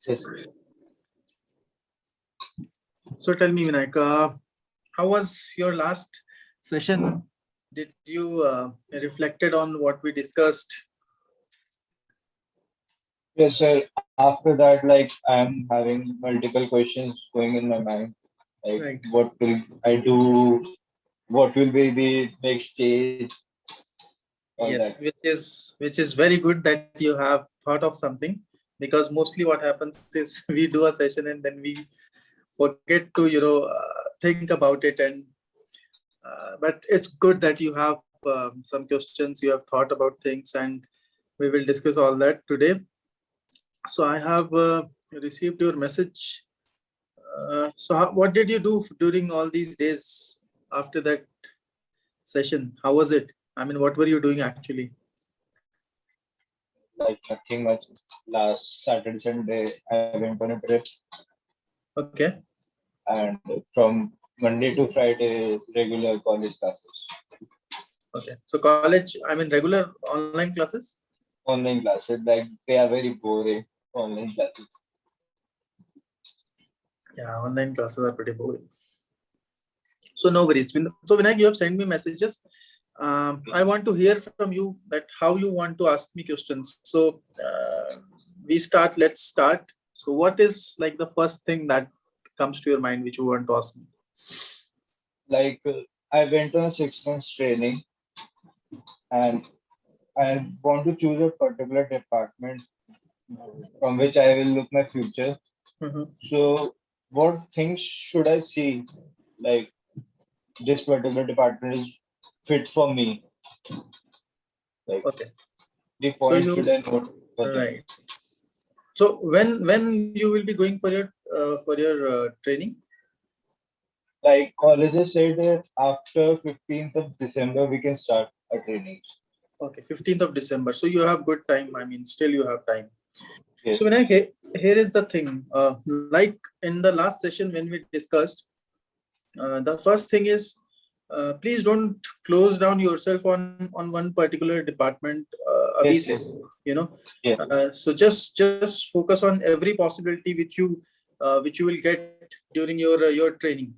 Yes. So tell me, Vinayak, how was your last session? Did you reflected on what we discussed? Yes, sir. After that, like I'm having multiple questions going in my mind. Like, Right. what will I do? What will be the next stage? All that. Yes, which is very good that you have thought of something, because mostly what happens is we do a session and then we forget to think about it, and but it's good that you have some questions, you have thought about things, and we will discuss all that today. So I have received your message. What did you do during all these days after that session? How was it? I mean, what were you doing actually? Like nothing much. Last Saturday, Sunday, I went on a trip, Okay. and from Monday to Friday, regular college classes, Okay. So college, I mean, regular online classes? online classes. Like they are very boring online classes. Yeah, online classes are pretty boring. So no worries. So Vinayak, you have sent me messages. I want to hear from you that how you want to ask me questions. So let's start. So what is like the first thing that comes to your mind which you want to ask me? Like I went on a 6 months training, and I want to choose a particular department from which I will look my future. Mhm. So, what things should I see? Like this particular department is fit for me. Like Okay. the So point should you I note for them? right. So when you will be going for your training? Like colleges say that after 15th of December we can start our trainings. Okay, 15th of December. So you have good time. I mean, still you have time. So Yes, when here is the thing, like in the last session when we discussed, the first thing is, please don't close down yourself on one particular department. Abhi yes, se, yes, you know, yes, so just focus on every possibility which you will get during your training.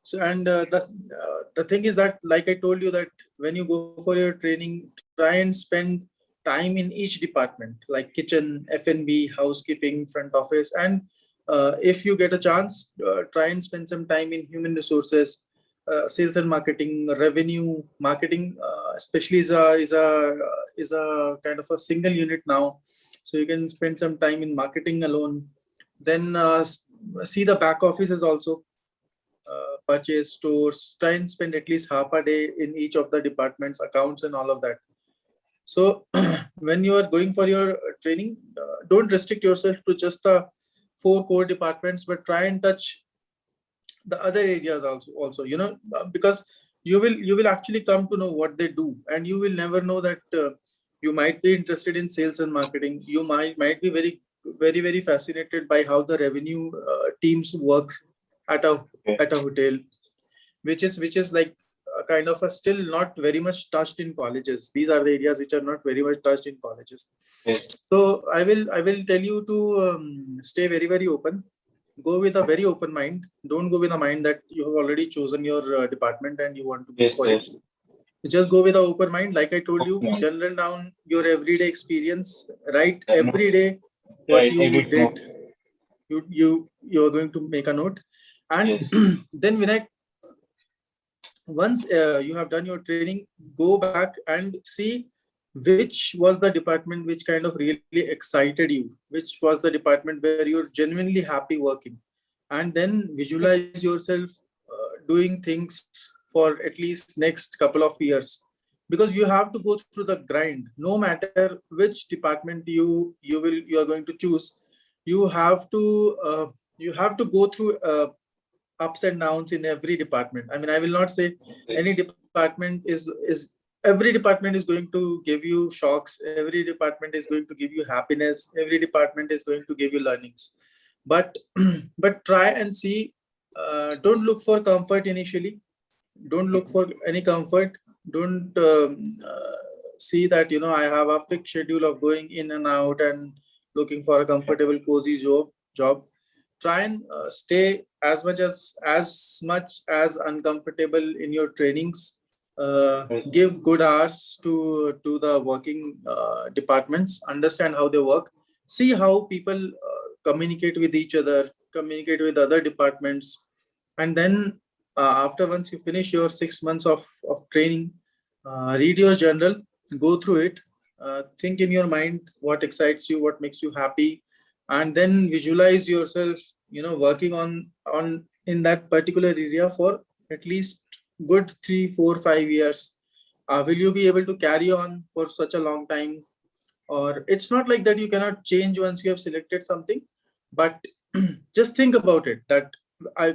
So and the thing is that, like I told you, that when you go for your training, try and spend time in each department, like kitchen, F&B, housekeeping, front office, and if you get a chance, try and spend some time in human resources, sales and marketing, revenue marketing, especially is a kind of a single unit now, so you can spend some time in marketing alone. Then see the back offices also, purchase, stores. Try and spend at least half a day in each of the departments, accounts, and all of that. So when you are going for your training, don't restrict yourself to just the four core departments, but try and touch the other areas also, because you will actually come to know what they do, and you will never know that you might be interested in sales and marketing. You might be very fascinated by how the revenue teams work at a yes, at a hotel, which is like a kind of a still not very much touched in colleges. These are the areas which are not very much touched in colleges. yes, So I will tell you to stay very open. Go with a very open mind. Don't go with a mind that you have already chosen your department and you want to go yes, for it. yes. Just go with an open mind. Like I told you, Okay. general down your everyday experience. Write Yeah, no, every day what right, you edit did. note. You are going to make a note, and Yes, then when I once you have done your training, go back and see which was the department which kind of really excited you, which was the department where you're genuinely happy working, and then visualize yourself doing things for at least next couple of years, because you have to go through the grind. No matter which department you are going to choose, you have to go through ups and downs in every department. I mean, I will not say any department is every department is going to give you shocks. Every department is going to give you happiness. Every department is going to give you learnings. But but try and see. Don't look for comfort initially. Don't look for any comfort. Don't see that I have a fixed schedule of going in and out and looking for a comfortable, cozy job. job, try and stay as much as uncomfortable in your trainings. Give good hours to the working departments, understand how they work, see how people communicate with each other, communicate with other departments, and then after once you finish your 6 months of training, read your journal, go through it, think in your mind what excites you, what makes you happy, and then visualize yourself, working on in that particular area for at least good 3 4 5 years. Will you be able to carry on for such a long time? Or it's not like that you cannot change once you have selected something, but just think about it, that I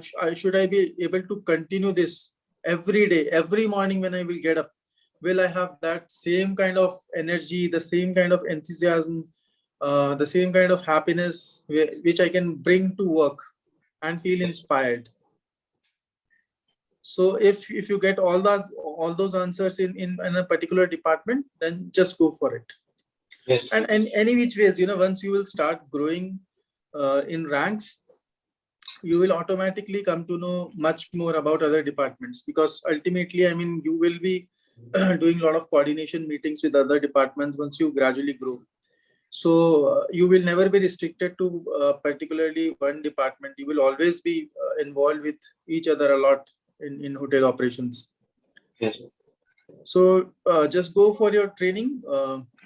be able to continue this every day, every morning when I will get up, will I have that same kind of energy, the same kind of enthusiasm, the same kind of happiness which I can bring to work and feel inspired? So if you get all those answers in a particular department, then just go for it. Yes. And any which ways, once you will start growing in ranks, you will automatically come to know much more about other departments, because ultimately, I mean, you will be doing a lot of coordination meetings with other departments once you gradually grow. So you will never be restricted to particularly one department. You will always be involved with each other a lot in hotel operations. Yes. So just go for your training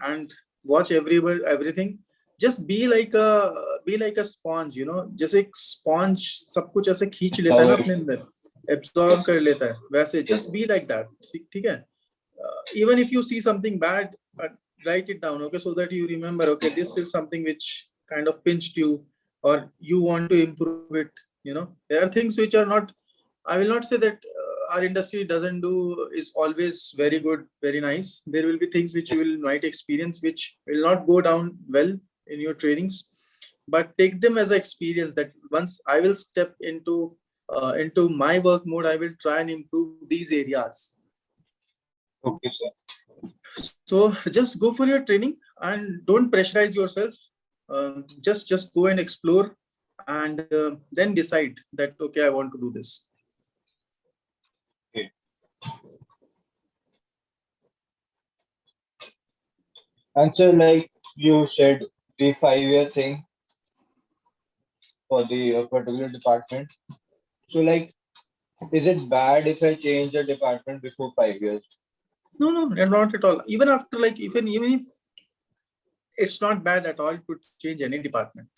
and watch everything. Just be like a sponge, जैसे एक sponge सब कुछ ऐसे खींच लेता है ना अपने अंदर, absorb कर लेता है, वैसे just be like that. ठीक है? Even if you see something bad, write it down, okay, so that you remember, okay, this is something which kind of pinched you, or you want to improve it. There are things which are not, I will not say that our industry doesn't do is always very good, very nice. There will be things which you will might experience which will not go down well in your trainings, but take them as an experience that once I will step into my work mode, I will try and improve these areas. Okay, sir. So just go for your training and don't pressurize yourself. Just go and explore, and then decide that, okay, I want to do this. Okay. And so, like you said, the 5-year thing for the particular department. So, like, is it bad if I change a department before 5 years? No, not at all. Even after, like, even if it's not bad at all to change any department.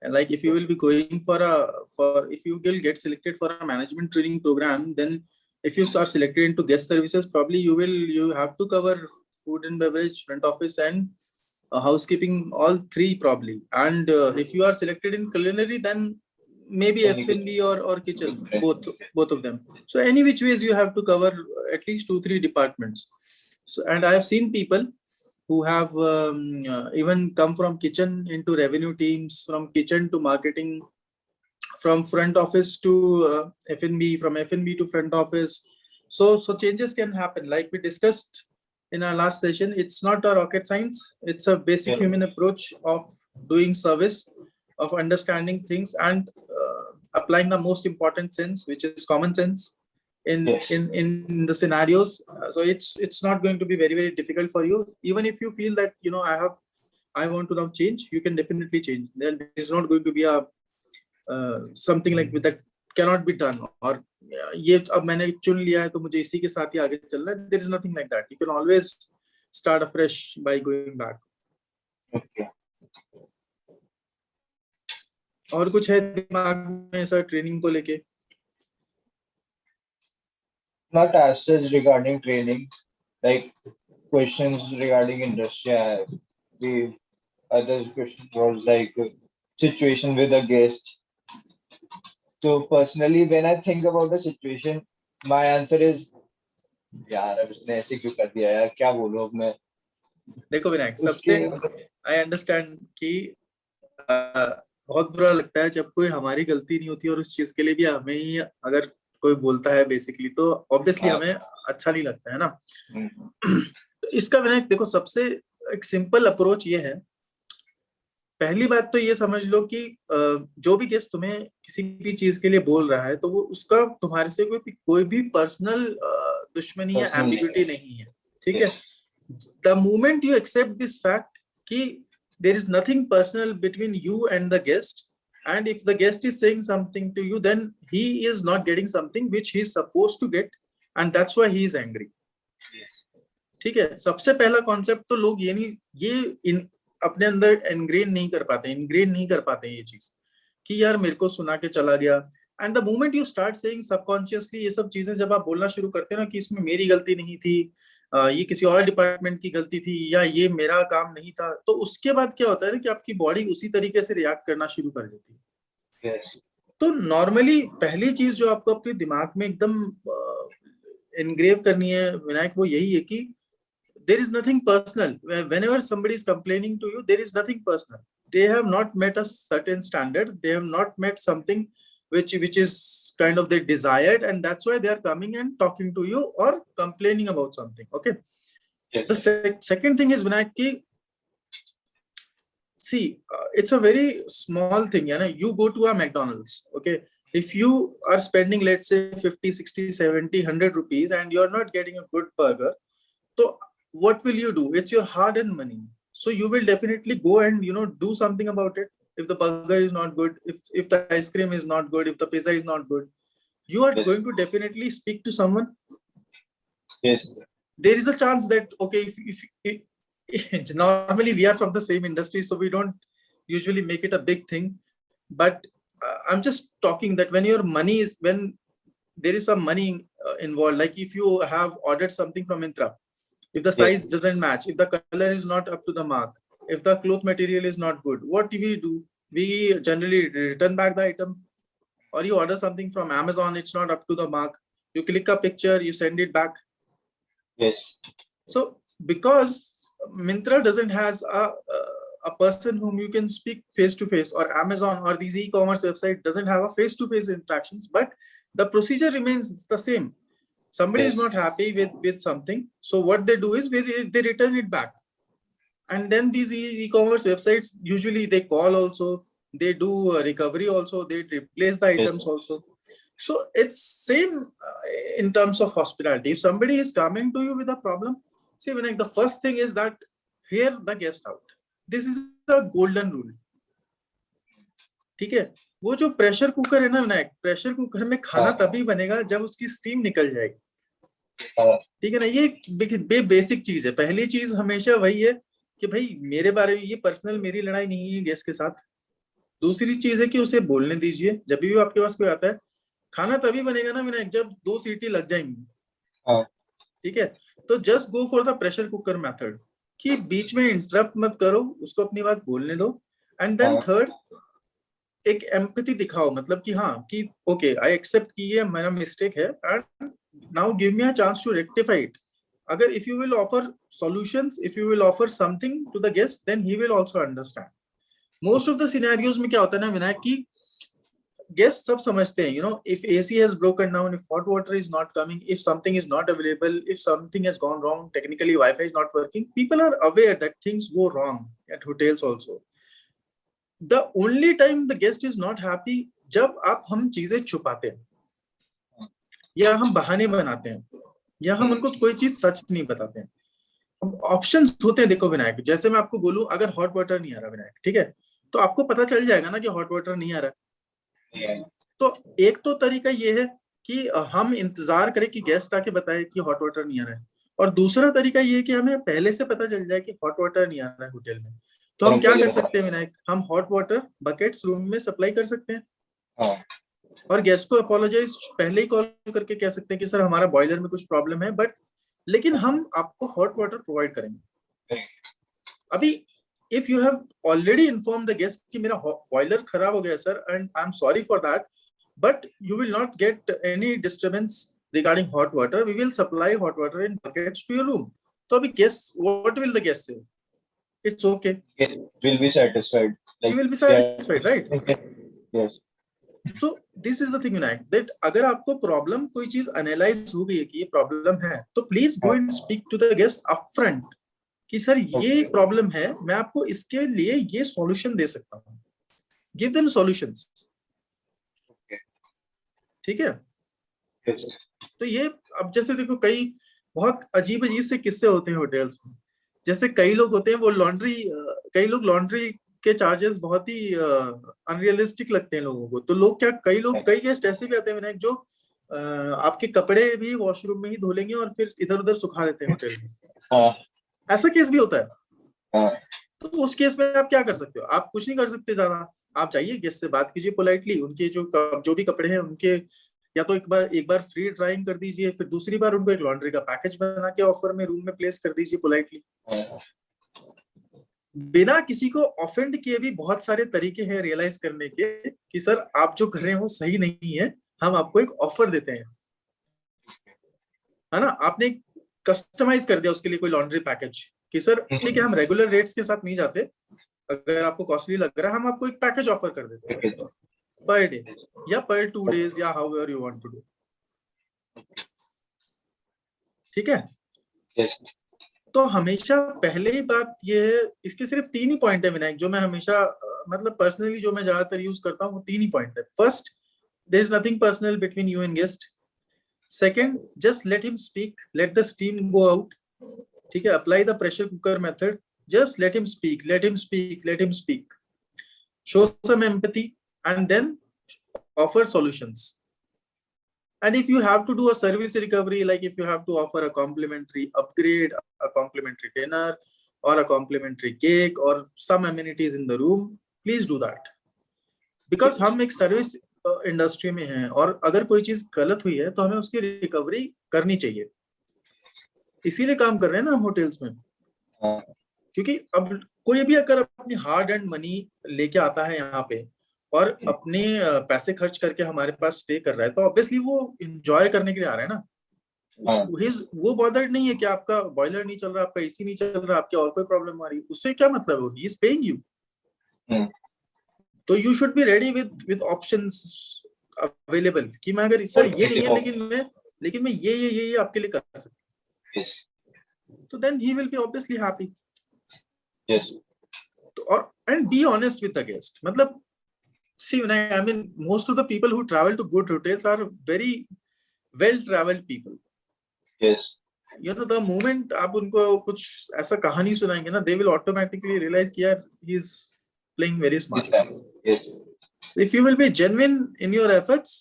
And like, if you will be going if you will get selected for a management training program, then if you are selected into guest services, probably you have to cover food and beverage, front office, and housekeeping, all three probably. And if you are selected in culinary, then maybe F&B or kitchen, both of them. So any which ways you have to cover at least 2-3 departments. So, and I have seen people who have even come from kitchen into revenue teams, from kitchen to marketing, from front office to F&B, from F&B to front office. So changes can happen. Like we discussed in our last session, it's not a rocket science. It's a basic human approach of doing service, of understanding things, and applying the most important sense, which is common sense in the scenarios. So it's not going to be very, very difficult for you. Even if you feel that I want to now change, you can definitely change. There is not going to be a something like that cannot be done, or ये अब मैंने चुन लिया है तो मुझे इसी के साथ ही आगे चलना है. There is nothing like that. You can always start afresh by going back. Okay. और कुछ है दिमाग में ऐसा ट्रेनिंग को लेके? Not as such regarding training, like questions regarding industry. The other question was like situation with a guest. So personally, when I think about the situation, my answer is, यार अब इसने ऐसे क्यों कर दिया यार, क्या बोलूं अब मैं. देखो विनायक, सबसे I understand कि बहुत बुरा लगता है जब कोई हमारी गलती नहीं होती और उस चीज के लिए भी हमें ही अगर कोई बोलता है बेसिकली, तो ऑब्वियसली हमें अच्छा नहीं लगता है ना. तो इसका विनायक देखो, सबसे एक सिंपल अप्रोच ये है पहली बात तो ये समझ लो कि जो भी गेस्ट तुम्हें किसी भी चीज के लिए बोल रहा है तो वो उसका तुम्हारे से कोई भी पर्सनल दुश्मनी या Personal एम्बिग्यूटी नहीं है, ठीक है। yes, the moment you accept this fact कि there is nothing personal between you and the guest, and if the guest is saying something to you, then he is not getting something which he is supposed to get, and that's why he is angry. yes, ठीक है, सबसे पहला concept तो लोग ये नहीं, अपने अंदर इनग्रेन नहीं कर पाते ये चीज कि यार मेरे को सुना के चला गया। And the moment you start saying subconsciously ये सब चीजें जब आप बोलना शुरू करते हैं ना कि इसमें मेरी गलती नहीं थी, ये किसी और डिपार्टमेंट की गलती थी, या ये मेरा काम नहीं था, तो उसके बाद क्या होता है ना कि आपकी बॉडी उसी तरीके से रिएक्ट करना शुरू कर देती है। yes, तो नॉर्मली पहली चीज जो आपको अपने दिमाग में एकदम इनग्रेव करनी है विनायक, वो यही है कि there is nothing personal. Whenever somebody is complaining to you, there is nothing personal. They have not met a certain standard, they have not met something which is kind of they desired, and that's why they are coming and talking to you or complaining about something. Okay, yes, the second thing is Vinayak ki, see, it's a very small thing, you go to a McDonald's, okay, if you are spending let's say 50 60 70 100 rupees and you're not getting a good burger, so what will you do? It's your hard-earned money, so you will definitely go and do something about it. If the burger is not good, if the ice cream is not good, if the pizza is not good, you are yes, going to definitely speak to someone. yes, There is a chance that okay, if normally we are from the same industry, so we don't usually make it a big thing, but I'm just talking that when there is some money involved, like if you have ordered something from Myntra, if the size yes, doesn't match, if the color is not up to the mark, if the cloth material is not good, what do we do? We generally return back the item. Or you order something from Amazon, it's not up to the mark, you click a picture, you send it back. yes, So because Myntra doesn't has a person whom you can speak face to face, or Amazon or these e-commerce website doesn't have a face to face interactions, but the procedure remains the same. Somebody is yes, not happy with something, so what they do is they return it back. And then these e-commerce websites usually they call also, they do a recovery also, they replace the items also. So it's same in terms of hospitality. If somebody is coming to you with a problem, see, Vinayak, the first thing is that hear the guest out. This is a golden rule. ठीक है, वो जो pressure cooker है ना Vinayak, pressure cooker में खाना तभी बनेगा जब उसकी स्टीम निकल जाएगी, ठीक है ना। ये बेसिक चीज है। पहली चीज हमेशा वही है कि भाई मेरे बारे में ये पर्सनल मेरी लड़ाई नहीं है गेस्ट के साथ। दूसरी चीज है कि उसे बोलने दीजिए, जब भी आपके पास कोई आता है, खाना तभी बनेगा ना विनायक जब 2 सीटी लग जाएंगी, ठीक है। तो just go for the pressure cooker method, कि बीच में इंटरप्ट मत करो, उसको अपनी बात बोलने दो। एंड देन थर्ड, एक एम्पैथी दिखाओ, मतलब कि हाँ कि ओके आई एक्सेप्ट कि ये मेरा मिस्टेक है and now give me a chance to rectify it. अगर if you will offer solutions, if you will offer something to the guest, then he will also understand. Most of the scenarios में क्या होता है ना विनायक की, guest सब समझते हैं, if AC has broken down, if hot water is not coming, if something is not available, if something has gone wrong, technically Wi-Fi is not working, people are aware that things go wrong at hotels also. The only time the guest is not happy, जब हम चीजें छुपाते हैं या हम बहाने बनाते हैं या हम उनको कोई चीज सच नहीं बताते हैं। अब ऑप्शंस होते हैं, देखो विनायक, जैसे मैं आपको बोलूं अगर हॉट वाटर नहीं आ रहा विनायक, ठीक है, तो आपको पता चल जाएगा ना कि हॉट वाटर नहीं आ रहा। तो एक तो तरीका ये है कि हम इंतजार करें कि गेस्ट आके बताए कि हॉट वाटर नहीं आ रहा है, और दूसरा तरीका ये है कि हमें पहले से पता चल जाए कि हॉट वाटर नहीं आ रहा है होटल में। तो हम क्या कर सकते हैं विनायक, हम हॉट वाटर बकेट्स रूम में सप्लाई कर सकते हैं और गेस्ट को अपोलोजाइज पहले ही कॉल करके कह सकते हैं कि सर हमारा बॉयलर में कुछ प्रॉब्लम है, बट लेकिन हम आपको हॉट वाटर प्रोवाइड करेंगे। अभी if you have already informed the guest कि मेरा बॉयलर खराब हो गया sir and I'm sorry for that, but you will not get any disturbance regarding hot water, we will supply hot water in buckets to your room. तो अभी guest, what will the guest say? It's okay. Will be satisfied. He will be satisfied, right? Yes. So this is the thing Vinayak, that अगर आपको problem कोई चीज analyse हो गई है कि ये प्रॉब्लम है, तो please go and speak to the guest upfront, कि सर ये Okay. प्रॉब्लम है, मैं आपको इसके लिए ये सॉल्यूशन दे सकता हूँ, गिव देम सॉल्यूशंस। Okay. ठीक है। Yes. तो ये अब जैसे देखो कई बहुत अजीब अजीब से किस्से होते हैं होटल्स में। जैसे कई लोग होते हैं वो लॉन्ड्री, कई लोग लॉन्ड्री के चार्जेस बहुत ही अनरियलिस्टिक लगते हैं लोगों को। तो लोग क्या, कई गेस्ट ऐसे भी आते हैं विनायक जो आपके कपड़े भी वॉशरूम में ही धो लेंगे और फिर इधर उधर सुखा देते हैं होटल में। हाँ ऐसा केस भी होता है। हाँ तो उस केस में आप क्या कर सकते हो? आप कुछ नहीं कर सकते ज्यादा। आप जाइए गेस्ट से बात कीजिए पोलाइटली, उनके जो भी कपड़े हैं उनके या तो एक बार फ्री ड्राइंग कर दीजिए, फिर दूसरी बार उनको एक लॉन्ड्री का पैकेज बना के ऑफर में रूम में प्लेस कर दीजिए पोलाइटली। हाँ, बिना किसी को ऑफेंड किए भी बहुत सारे तरीके हैं रियलाइज करने के कि सर आप जो कर रहे हैं वो सही नहीं है, हम आपको एक ऑफर देते हैं, है ना। आपने कस्टमाइज कर दिया उसके लिए कोई लॉन्ड्री पैकेज कि सर ठीक है हम रेगुलर रेट्स के साथ नहीं जाते, अगर आपको कॉस्टली लग रहा है हम आपको एक पैकेज ऑफर कर देते हैं okay. पर डे या पर 2 days या however you want to do. ठीक है। Yes. तो हमेशा पहले ही बात ये है, इसके सिर्फ 3 ही पॉइंट है विनायक जो मैं हमेशा मतलब पर्सनली जो मैं ज्यादातर यूज करता हूँ वो 3 ही पॉइंट है। First, there is nothing personal between you and guest. Second, just let him speak, let the steam go out. ठीक है, apply the pressure cooker method, just let him speak, let him speak, let him speak. Show some empathy and then offer solutions. And if you have to do a service recovery, like if you have to offer a complimentary upgrade, a complimentary dinner, or a complimentary cake, or some amenities in the room, please do that. Because हम एक service industry में हैं और अगर कोई चीज गलत हुई है तो हमें उसकी रिकवरी करनी चाहिए। इसीलिए काम कर रहे हैं ना हम होटल्स में। हाँ, क्योंकि अब कोई भी अगर अपनी हार्ड एंड मनी लेके आता है यहाँ पे और अपने पैसे खर्च करके हमारे पास स्टे कर रहा है तो ऑब्वियसली वो एंजॉय करने के लिए आ रहा है ना। हाँ, वो बॉदर्ड नहीं है कि आपका बॉयलर नहीं चल रहा, आपका एसी नहीं चल रहा, आपके और कोई प्रॉब्लम आ रही है, उससे क्या मतलब होगी, इज पेइंग यू। तो you should be ready with options available कि मैं अगर सर ये नहीं है लेकिन मैं ये आपके लिए कर सकता हूँ। yes. तो then he will be obviously happy. Yes. तो और and be honest with the guest. मतलब see when I mean most of the people who travel to good hotels are very well traveled people. Yes. You know the moment आप उनको कुछ ऐसा कहानी सुनाएंगे ना, they will automatically realize कि यार he is playing very smart. Yes. If you will be genuine in your efforts,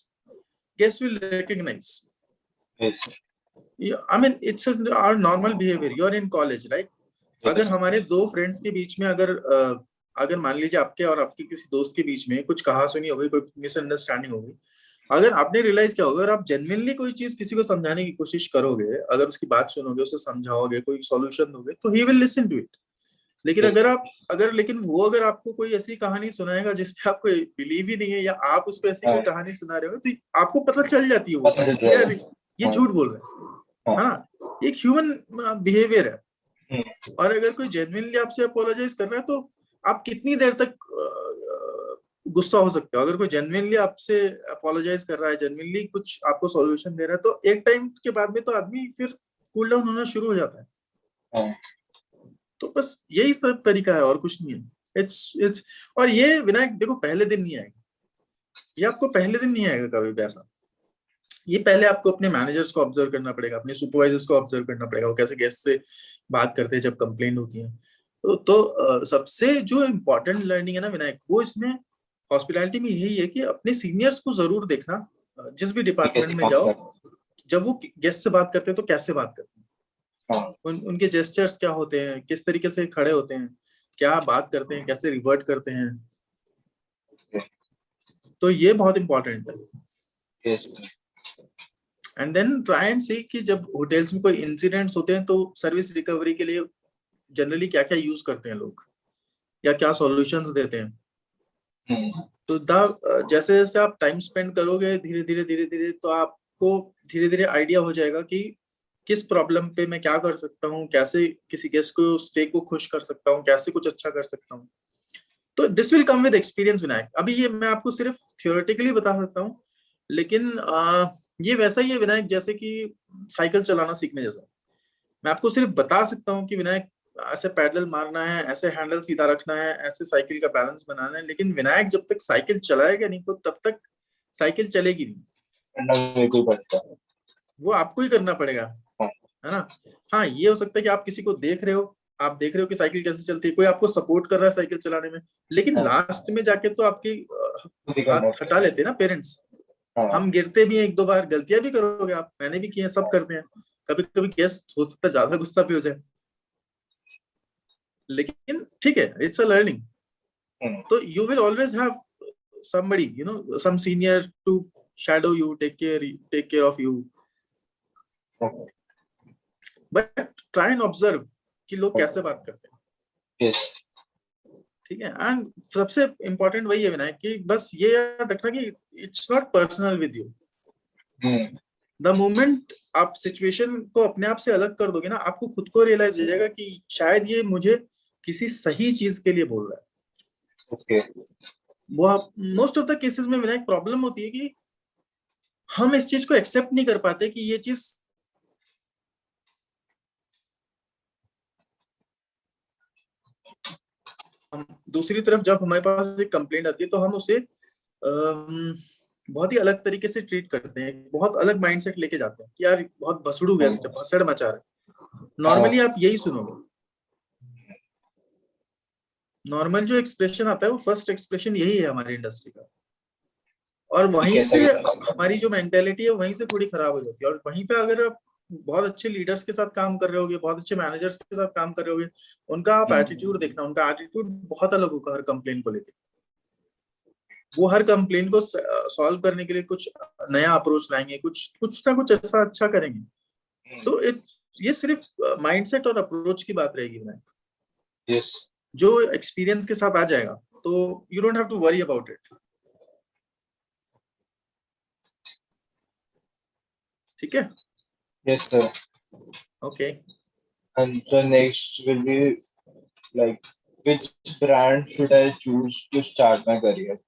guests will recognize. Yes. I mean it's our normal behavior. You are in college, right? अगर हमारे दो friends के बीच में अगर मान लीजिए आपके और आपके किसी दोस्त के बीच में कुछ कहासुनी हो गई, कोई मिसअंडरस्टैंडिंग हो गई, अगर आपने रियलाइज किया होगा, अगर आप जेन्युइनली कोई चीज किसी को समझाने की कोशिश करोगे, अगर उसकी बात सुनोगे, उसे समझाओगे, कोई सॉल्यूशन दोगे, तो he will listen to it. लेकिन अगर आपको कोई ऐसी कहानी सुनाएगा जिसपे आपको बिलीव ही नहीं है या आप उसको ऐसी कोई कहानी सुना रहे हो तो आपको पता चल जाती है वो चीज ये झूठ बोल रहे हैं, है ना। एक ह्यूमन बिहेवियर है। और अगर कोई जेन्युइनली आपसे अपोलोजाइज कर रहा है तो आप कितनी देर तक गुस्सा हो सकते हो। अगर कोई जेन्युइनली आपसे अपोलोजाइज कर रहा है, जेन्युइनली कुछ आपको सॉल्यूशन दे रहा है, तो एक टाइम के बाद में तो आदमी फिर कूल डाउन होना शुरू हो जाता है। तो बस यही सब तरीका है और कुछ नहीं है। इट्स और ये विनायक देखो पहले दिन नहीं आएगा, ये आपको पहले दिन नहीं आएगा कभी भी ऐसा। ये पहले आपको अपने मैनेजर्स को ऑब्जर्व करना पड़ेगा, अपने सुपरवाइजर्स को ऑब्जर्व करना पड़ेगा, वो कैसे गेस्ट से बात करते हैं जब कंप्लेंट होती है। तो सबसे जो इम्पोर्टेंट लर्निंग है ना विनायक, वो इसमें हॉस्पिटैलिटी में यही है कि अपने सीनियर्स को जरूर देखना। जिस भी डिपार्टमेंट में जाओ, जब वो गेस्ट से बात करते हैं तो कैसे बात करते हैं, उनके जेस्चर्स क्या होते हैं, किस तरीके से खड़े होते हैं, क्या बात करते हैं, कैसे रिवर्ट करते हैं। तो ये बहुत इंपॉर्टेंट है। एंड देन ट्राई एंड सी कि जब होटल्स में कोई इंसिडेंट्स होते हैं तो सर्विस रिकवरी के लिए जनरली क्या क्या यूज करते हैं लोग या क्या सॉल्यूशंस देते हैं। तो जैसे जैसे आप टाइम स्पेंड करोगे धीरे धीरे तो आपको धीरे धीरे आइडिया हो जाएगा कि किस प्रॉब्लम पे मैं क्या कर सकता हूँ, कैसे किसी गेस्ट को स्टे को खुश कर सकता हूँ, कैसे कुछ अच्छा कर सकता हूँ। तो this will come with experience Vinayak. अभी ये मैं आपको सिर्फ थियोरेटिकली बता सकता हूँ, लेकिन ये वैसा ही है विनायक जैसे कि साइकिल चलाना सीखने जैसा। मैं आपको सिर्फ बता सकता हूँ कि विनायक ऐसे पैडल मारना है, ऐसे हैंडल सीधा रखना है, ऐसे साइकिल का बैलेंस बनाना है, लेकिन विनायक जब तक साइकिल चलाएगा नहीं तो तब तक साइकिल चलेगी नहीं। करना मेरे को पड़ता है। वो आपको ही करना पड़ेगा, हाँ। है ना। हाँ, ये हो सकता है कि आप किसी को देख रहे हो, आप देख रहे हो कि साइकिल कैसे चलती है, कोई आपको सपोर्ट कर रहा है साइकिल चलाने में, लेकिन हाँ। लास्ट में जाके तो आपकी खुद ही करना हाथ हटा लेते हैं ना पेरेंट्स। हाँ। हम गिरते भी हैं एक दो बार, गलतियां भी करोगे आप, मैंने भी की है, सब करते हैं। कभी कभी गेस्ट हो सकता है ज्यादा गुस्सा भी हो जाए, लेकिन ठीक है, इट्स अ लर्निंग। हम्म। तो you will always have somebody, you know, some senior to shadow you, take care of you, Okay. but try and observe कि लोग कैसे बात करते हैं। Yes. ठीक है, एंड सबसे इम्पोर्टेंट वही है विनायक कि बस ये याद रखना कि it's not personal with you. Hmm. The moment आप सिचुएशन को अपने आप से अलग कर दोगे ना, आपको खुद को रियलाइज हो जाएगा कि शायद ये मुझे किसी सही चीज के लिए बोल रहा है। Okay. वो आप मोस्ट ऑफ द केसेस में विनायक प्रॉब्लम होती है कि हम इस चीज को एक्सेप्ट नहीं कर पाते कि ये चीज हम, दूसरी तरफ जब हमारे पास एक कंप्लेंट आती है तो हम उसे बहुत ही अलग तरीके से ट्रीट करते हैं, बहुत अलग माइंडसेट लेके जाते हैं कि यार बहुत भसड़ू गेस्ट है, भसड़ मचा रहा है। नॉर्मली आप यही सुनोगे, नॉर्मल जो एक्सप्रेशन आता है वो फर्स्ट एक्सप्रेशन यही है हमारी इंडस्ट्री का, और वहीं से हमारी जो मेंटेलिटी है वहीं से थोड़ी खराब हो जाती है। और वहीं पे अगर आप बहुत अच्छे लीडर्स के साथ काम कर रहे होगे, बहुत अच्छे मैनेजर्स के साथ काम कर रहे होगे, उनका आप एटीट्यूड देखना, उनका एटीट्यूड बहुत अलग होगा हर कंप्लेन को लेकर। वो हर कंप्लेन को सॉल्व करने के लिए कुछ नया अप्रोच लाएंगे, कुछ कुछ ना कुछ ऐसा अच्छा करेंगे। तो ये सिर्फ माइंडसेट और अप्रोच की बात रहेगी ना। Yes. जो एक्सपीरियंस के साथ आ जाएगा तो you don't have to worry about it. ठीक है। Yes, sir. Okay. And the next will be like, which brand should I choose to start my career?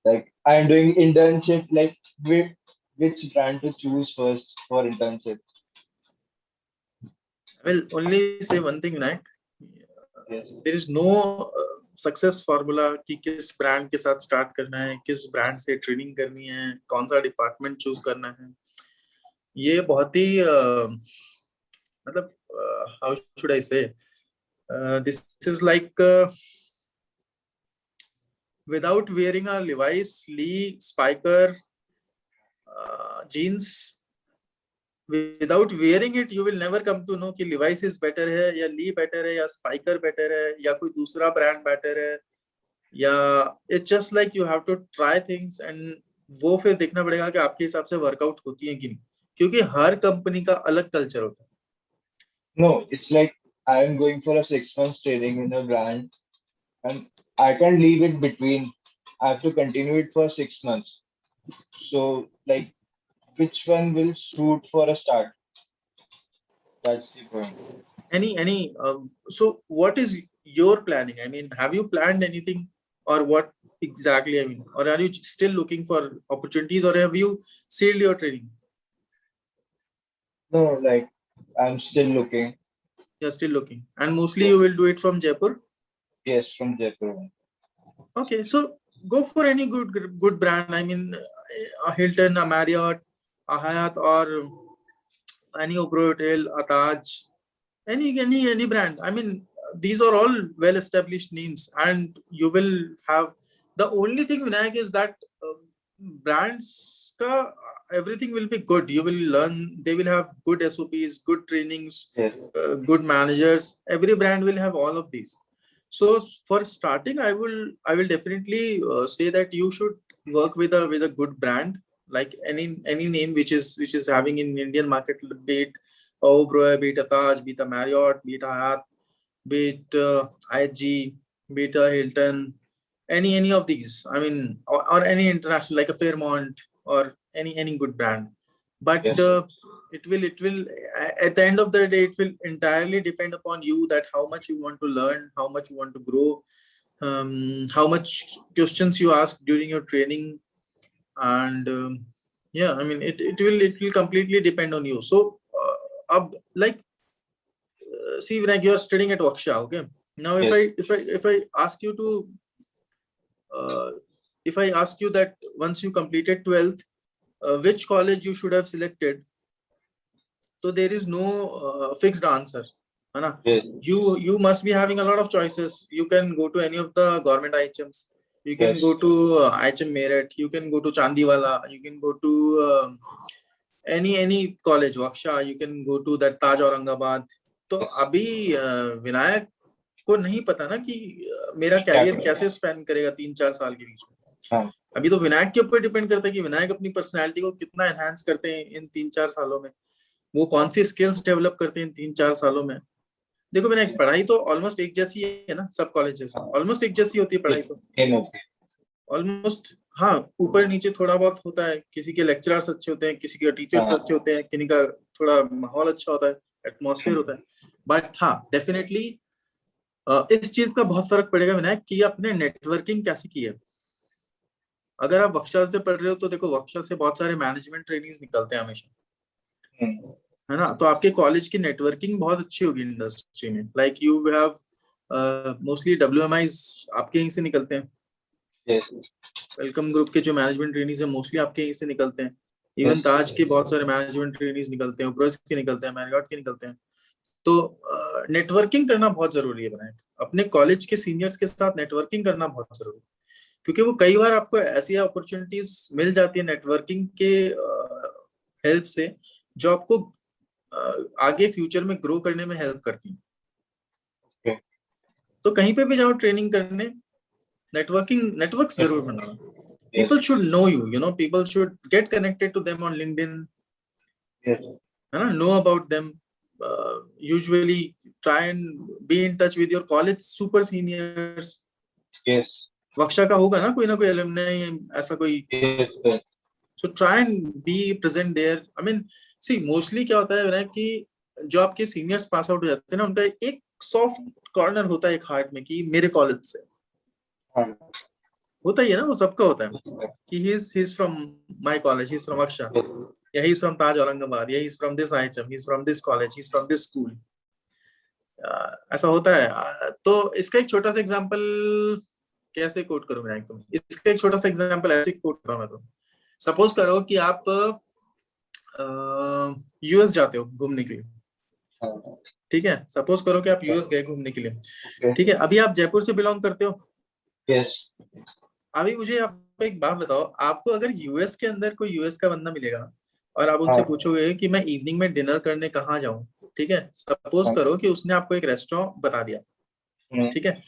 Like, I'm doing internship. Like, which brand to choose first for internship? I will only say one thing, Vinayak. Yes. There is no success formula कि किस brand के साथ start करना है, किस brand से training करनी है, कौन सा डिपार्टमेंट चूज करना है। ये बहुत ही मतलब हाउ शुड आई से, this is like without wearing a Levi's, Lee, Spiker jeans, without wearing it you will never come to know कि Levi's is better है या Lee better है या Spiker better है या कोई दूसरा brand better है, या it's just like you have to try things and वो फिर देखना पड़ेगा कि आपके हिसाब से वर्कआउट होती है कि नहीं, क्योंकि हर कंपनी का अलग कल्चर होता है। No, it's like I'm going for a 6 months training in a brand, and I can't leave it between. I have to continue it for 6 months. So, like, which one will suit for a start? That's the point. Any so what is your planning? I mean, have you planned anything, or what exactly? I mean, or are you still looking for opportunities, or have you sealed your training? No, like, I'm still looking. You're still looking, and mostly you will do it from Jaipur. Yes, from Jaipur. Okay, so go for any good brand. I mean, a Hilton, a Marriott, a Hyatt, or any Oberoi Hotel, a Taj, any brand. I mean, these are all well established names, and you will have, the only thing, Vinayak, is that brands ka everything will be good. You will learn, they will have good SOPs, good trainings, Yes. good managers. Every brand will have all of these. So for starting, I will definitely say that you should work with a good brand, like any name which is having in Indian market, be it Oberoi, be it a Taj, be it a Marriott, be it a Hyatt, be it IHG, be it a Hilton, any of these. I mean, or any international like a Fairmont or any good brand. But Yes. it will at the end of the day it will entirely depend upon you, that how much you want to learn, how much you want to grow, how much questions you ask during your training, and yeah, I mean it will completely depend on you. So like see, Vinayak, you are studying at Waksha, okay? Now, if I ask you to, if I ask you that once you completed 12th, which college you should have selected, so there is no fixed answer, है ना? Yes. You must be having a lot of choices. You can go to any of the government IHMs. You can Yes. go to IHM Meerut. You can go to Chandiwala. You can go to any college, Waksha. You can go to that Taj Aurangabad. तो अभी विनायक को नहीं पता ना कि मेरा career कैसे spend करेगा 3-4 साल के बीच में. हाँ. अभी तो विनायक के ऊपर डिपेंड करता है कि विनायक अपनी पर्सनालिटी को कितना एनहांस करते हैं इन 3-4 सालों में, वो कौन सी स्किल्स डेवलप करते हैं इन 3-4 सालों में. देखो विनायक, पढ़ाई तो ऑलमोस्ट एक जैसी है ना, सब कॉलेजेस ऑलमोस्ट एक जैसी होती है पढ़ाई तो ऑलमोस्ट. हाँ, ऊपर नीचे थोड़ा बहुत होता है, किसी के लेक्चरर्स अच्छे होते हैं, किसी के टीचर्स अच्छे होते हैं, किसी का थोड़ा माहौल अच्छा होता है, एटमॉस्फेयर होता है. बट हाँ, डेफिनेटली इस चीज का बहुत फर्क पड़ेगा विनायक कि आपने नेटवर्किंग कैसे की है. अगर आप वक्शा से पढ़ रहे हो तो देखो, वक्शा से बहुत सारे मैनेजमेंट ट्रेनिंग्स निकलते हैं हमेशा, है ना? तो आपके कॉलेज की नेटवर्किंग बहुत अच्छी होगी इंडस्ट्री में. Like you have mostly WMIs आपके यहीं से निकलते हैं. Yes. वेलकम ग्रुप के जो मैनेजमेंट ट्रेनिंग्स है मोस्टली आपके यहीं से निकलते हैं. इवन ताज के बहुत सारे मैनेजमेंट ट्रेनिंग्स निकलते हैं, ऊपर के निकलते हैं, मैरियट के निकलते हैं. तो नेटवर्किंग करना बहुत जरूरी है विनायक. अपने कॉलेज के सीनियर्स के साथ नेटवर्किंग करना बहुत जरूरी है, क्योंकि वो कई बार आपको ऐसी अपॉर्चुनिटीज मिल जाती है नेटवर्किंग के हेल्प से, जो आपको आगे फ्यूचर में ग्रो करने में हेल्प करती है. Okay. तो कहीं पे भी जाओ ट्रेनिंग करने, नेटवर्क जरूर बनाना. People should know you, you know, people should get connected to them on LinkedIn. Yes. Know about them. Usually try and be in touch with your college super seniors. Yes. वक्शा का होगा ना कोई alumni ऐसा कोई. Yes, sir. So try and be present there. I mean, see, mostly क्या होता है विनायक कि जो आपके सीनियर्स पास आउट हो जाते हैं ना, उनका एक सॉफ्ट कॉर्नर होता है एक हार्ट में कि मेरे कॉलेज से. हाँ. होता ही है ना, वो सबका होता है कि he is from my college, he is from Waksha, yeah, he is from Taj Aurangabad, yeah, he is from this IHM, he is from this college, he is from this school. ऐसा होता है. तो इसका एक छोटा सा example कैसे coat करूं मैं तुम, इसका एक छोटा सा एग्जांपल ऐसे कोट करूं मैं. तो सपोज करो कि आप यूएस जाते हो घूमने के लिए, ठीक है? सपोज करो कि आप यूएस गए घूमने के लिए, ठीक है? अभी आप जयपुर से बिलोंग करते हो. Yes. अभी मुझे आप एक बात बताओ, आपको अगर यूएस के अंदर कोई यूएस का बंदा मिलेगा और आप उनसे पूछोगे कि मैं इवनिंग में डिनर करने कहाँ जाऊं, ठीक है? सपोज करो कि उसने आपको एक रेस्टोरेंट बता दिया, ठीक है?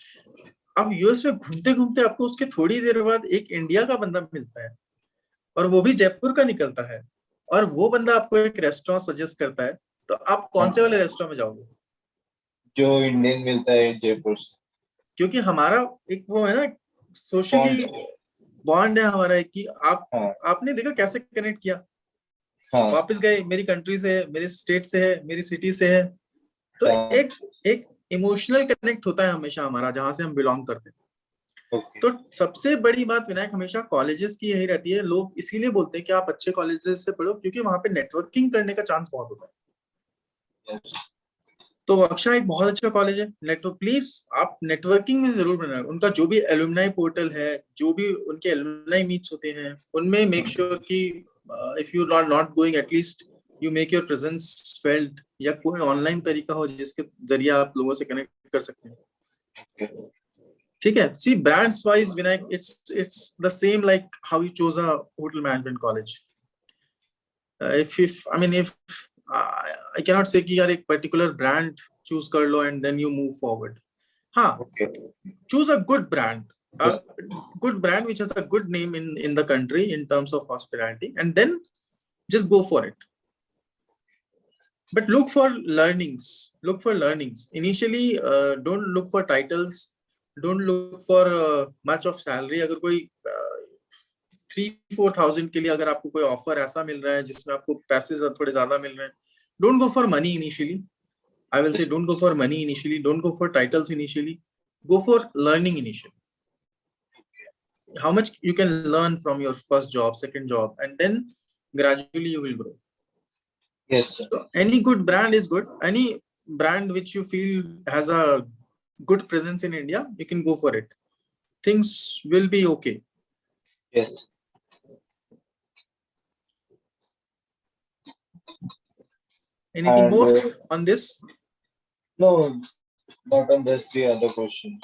अब यूएस में घूमते घूमते आपको उसके थोड़ी देर बाद एक इंडिया का बंदा मिलता है, और वो भी जयपुर का निकलता है, और वो बंदा आपको एक रेस्टोरेंट सजेस्ट करता है, तो आप कौन से वाले रेस्टोरेंट में जाओगे? जो इंडियन मिलता है जयपुर से. क्योंकि हमारा एक वो है ना, सोशली बॉन्ड है हमारा एक कि आपने देखा कैसे कनेक्ट किया. वापस गए, मेरी कंट्री से है, मेरे स्टेट से है, मेरी सिटी से है. तो एक इमोशनल कनेक्ट होता है हमेशा हमारा, जहां से हम बिलोंग करते हैं. तो सबसे बड़ी बात विनायक हमेशा कॉलेजेस की यही रहती है. लोग इसीलिए बोलते हैं कि आप अच्छे कॉलेजेस से पढ़ो, क्योंकि वहां पे नेटवर्किंग करने का चांस बहुत होता है. तो वक्शा एक बहुत अच्छा कॉलेज है. नेटवर्क प्लीज आप नेटवर्किंग में जरूर बनाए. उनका जो भी एलुमनाई पोर्टल है, जो भी उनके एलुमनाई मीट्स होते हैं, उनमें मेक श्योर कि if you are not going, at least you make your presence felt, या कोई ऑनलाइन तरीका हो जिसके जरिए आप लोगों से कनेक्ट कर सकते हैं. ठीक है? See, brands wise Vinayak, it's the same like how you chose a hotel management college. if I cannot say कि यार एक particular brand choose कर लो and then you move forward. हाँ, choose a good brand, which has a good name in the country in terms of hospitality, and then just go for it. But look for learnings. Initially, don't look for titles. Don't look for much of salary. अगर कोई 3-4,000 के लिए अगर आपको कोई offer ऐसा मिल रहा है जिसमें आपको पैसे थोड़े ज्यादा मिल रहे हैं, don't go for money initially. I will say don't go for money initially. Don't go for titles initially. Go for learning initially. How much you can learn from your first job, second job, and then gradually you will grow. Yes, sir. So any good brand is good. Any brand which you feel has a good presence in India, you can go for it. Things will be okay. Yes. Anything And more on this? no, not on this, the other question.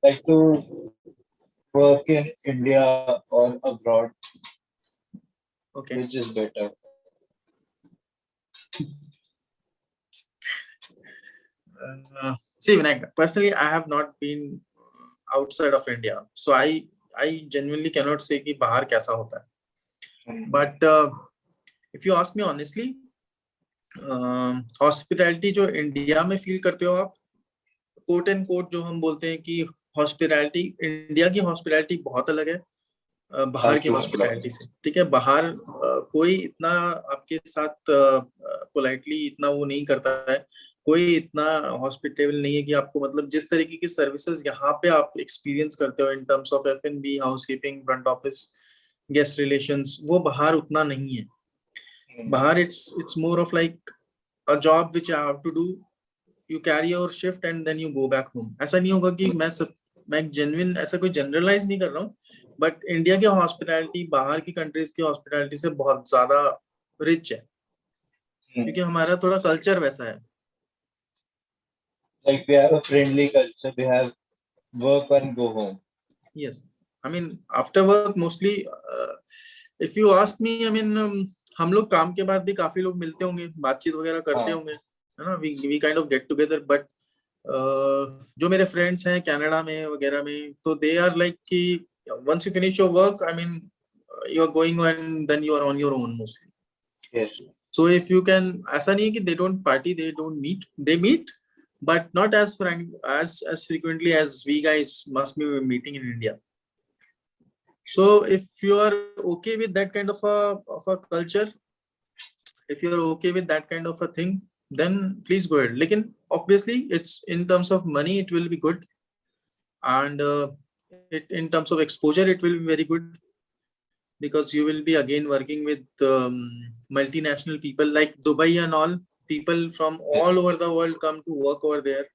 Like to work in India or abroad, Okay. which is better? See, Vinayak, personally, I have not been outside of India, so I genuinely cannot say कि बाहर कैसा होता है. But if you ask me honestly, hospitality जो India में feel करते हो आप, कोट एंड कोट जो हम बोलते हैं कि हॉस्पिटैलिटी, इंडिया की हॉस्पिटैलिटी बहुत अलग है बाहर की हॉस्पिटैलिटी से. ठीक है, बाहर कोई इतना आपके साथ पोलाइटली इतना वो नहीं करता है, कोई इतना हॉस्पिटेबल नहीं है कि आपको मतलब जिस तरीके की सर्विसेज यहाँ पे आप एक्सपीरियंस करते हो in terms of F&B, housekeeping, front office, guest relations, वो बाहर उतना नहीं है. बाहर it's more of like a job which I have to do. You carry your shift and then you go back home. ऐसा नहीं होगा कि मैं जेन्युइन ऐसा कोई जनरलाइज नहीं कर रहा हूँ, बट इंडिया की हॉस्पिटैलिटी बाहर की कंट्रीज की हॉस्पिटैलिटी से बहुत ज्यादा रिच है, क्योंकि हमारा थोड़ा कल्चर वैसा है. Like we have a friendly culture, we have work and go home. Yes, I mean after work mostly, if you ask me, I mean हम लोग काम के बाद भी काफी लोग मिलते होंगे, बातचीत वगैरह करते होंगे, है ना, we kind of get together. But जो मेरे फ्रेंड्स हैं कनाडा में वगैरह में, तो they are like कि once you finish your work, I mean you are going and then you are on your own mostly. Yes. So if you can, ऐसा नहीं है कि they don't party, they don't meet, they meet, but not as frequently as we guys must be meeting in India. So if you are okay with that kind of a culture, if you are okay with that kind of a thing, then please go ahead. Lekin obviously it's in terms of money it will be good, and in terms of exposure it will be very good, because you will be again working with multinational people like Dubai and all. People from all over the world come to work over there.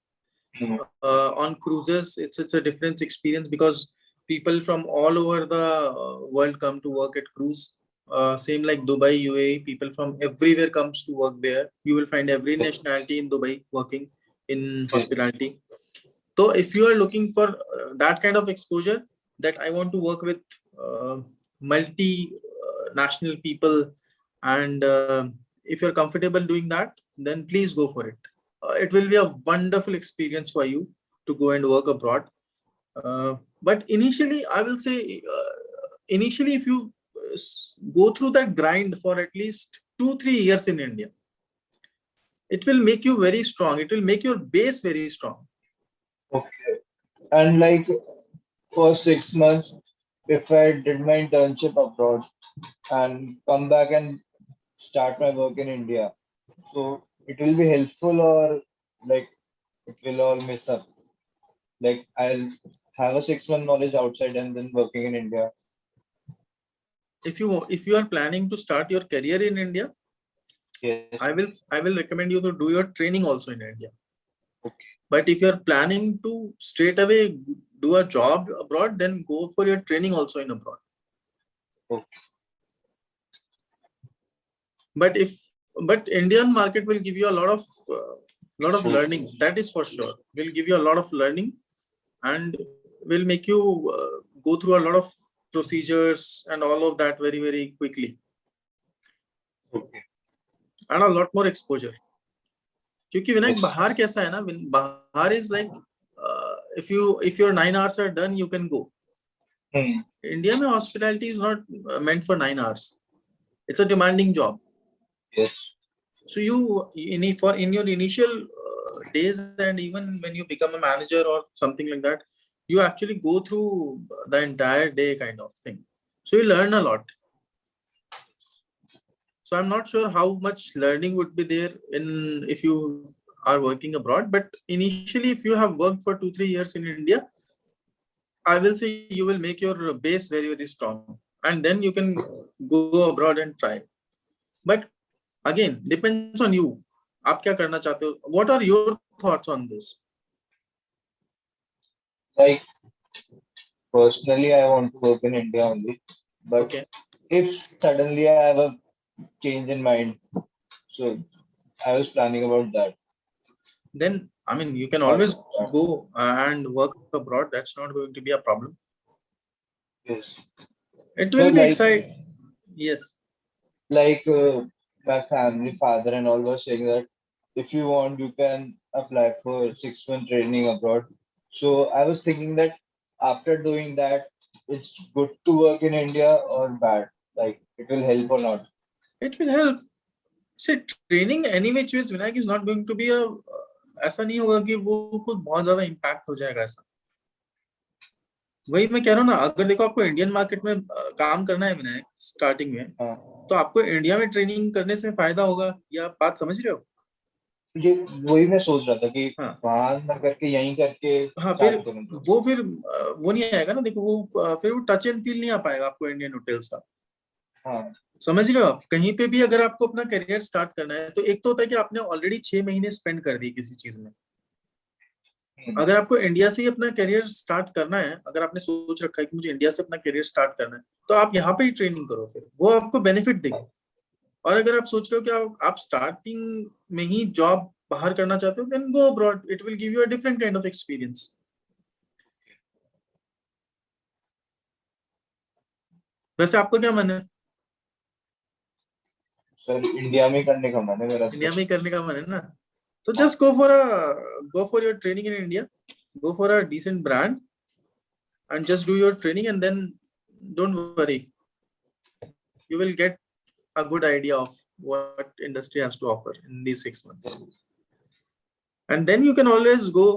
On cruises it's a different experience, because people from all over the world come to work at cruise. Same like Dubai, UAE, people from everywhere comes to work there. You will find every nationality in Dubai working in hospitality. So if you are looking for that kind of exposure, that I want to work with multi-national people, and if you're comfortable doing that, then please go for it. It will be a wonderful experience for you to go and work abroad. But initially, I will say, initially, if you go through that grind for at least 2-3 years in India, it will make you very strong. It will make your base very strong. Okay. And like for 6 months, if I did my internship abroad and come back and start my work in India, so it will be helpful, or like it will all mess up? Like I'll have a 6-month knowledge outside and then working in India. If you are planning to start your career in India, Yes. I will recommend you to do your training also in India. Okay. But if you are planning to straight away do a job abroad, then go for your training also in abroad. Okay. But Indian market will give you a lot of learning. That is for sure. Will give you a lot of learning, and will make you go through a lot of procedures and all of that very, very quickly. Okay. And a lot more exposure. क्योंकि विनायक बाहर कैसा है ना, बाहर is like if your 9 hours are done, you can go. India में hospitality is not meant for 9 hours. It's a demanding job. Yes. So in your initial days, and even when you become a manager or something like that, you actually go through the entire day kind of thing. So you learn a lot. So I'm not sure how much learning would be there if you are working abroad, but initially if you have worked for 2-3 years in India, I will say you will make your base very, very strong, and then you can go abroad and try. But again depends on you, आप क्या करना चाहते हो, what are your thoughts on this? Like personally, I want to work in India only, but Okay, if suddenly I have a change in mind, so I was planning about that. then I mean you can How to always start. go and work abroad. That's not going to be a problem. Yes. It No, will be exciting. Yes. like my family, father, and all were saying that if you want, you can apply for 6 month training abroad. So I was thinking that after doing that, it's good to work in India or bad. Like it will help or not. It will help. See, training any which ways, Vinayak, is not going to be a ऐसा नहीं होगा कि वो कुछ बहुत ज्यादा impact हो जाएगा ऐसा। वही मैं कह रहा हूँ ना, अगर देखो आपको इंडियन मार्केट में काम करना है विनायक स्टार्टिंग में, हाँ, तो आपको इंडिया में ट्रेनिंग करने से फायदा होगा, या आप बात समझ रहे हो? ये वही मैं सोच रहा था कि हाँ वहां ना करके यहीं करके हाँ, फिर स्टार्ट करूंगा। वो नहीं आएगा ना, देखो वो फिर वो टच एंड फील नहीं आ पाएगा आपको इंडियन होटल्स का। हाँ। समझ रहे हो आप? कहीं पे भी अगर आपको अपना करियर स्टार्ट करना है, तो एक तो होता है कि आपने ऑलरेडी 6 महीने स्पेंड कर दिए किसी चीज में। हम्म, अगर आपको इंडिया से ही अपना करियर स्टार्ट करना है, अगर आपने सोच रखा है कि मुझे इंडिया से अपना करियर स्टार्ट करना है, तो आप यहाँ पे ही ट्रेनिंग करो, फिर वो आपको बेनिफिट देगी। और अगर आप सोच रहे हो कि आप स्टार्टिंग में ही जॉब बाहर करना चाहते हो, then go abroad, it will give you a different kind of experience. वैसे आपको क्या मन है? सर इंडिया में करने का मन है मेरा तो। इंडिया में ही करने का मन है ना? तो हाँ, just go for your training in India, go for a decent brand and just do your training, and then don't worry, you will get a good idea of what industry has to offer in these 6 months, and then you can always go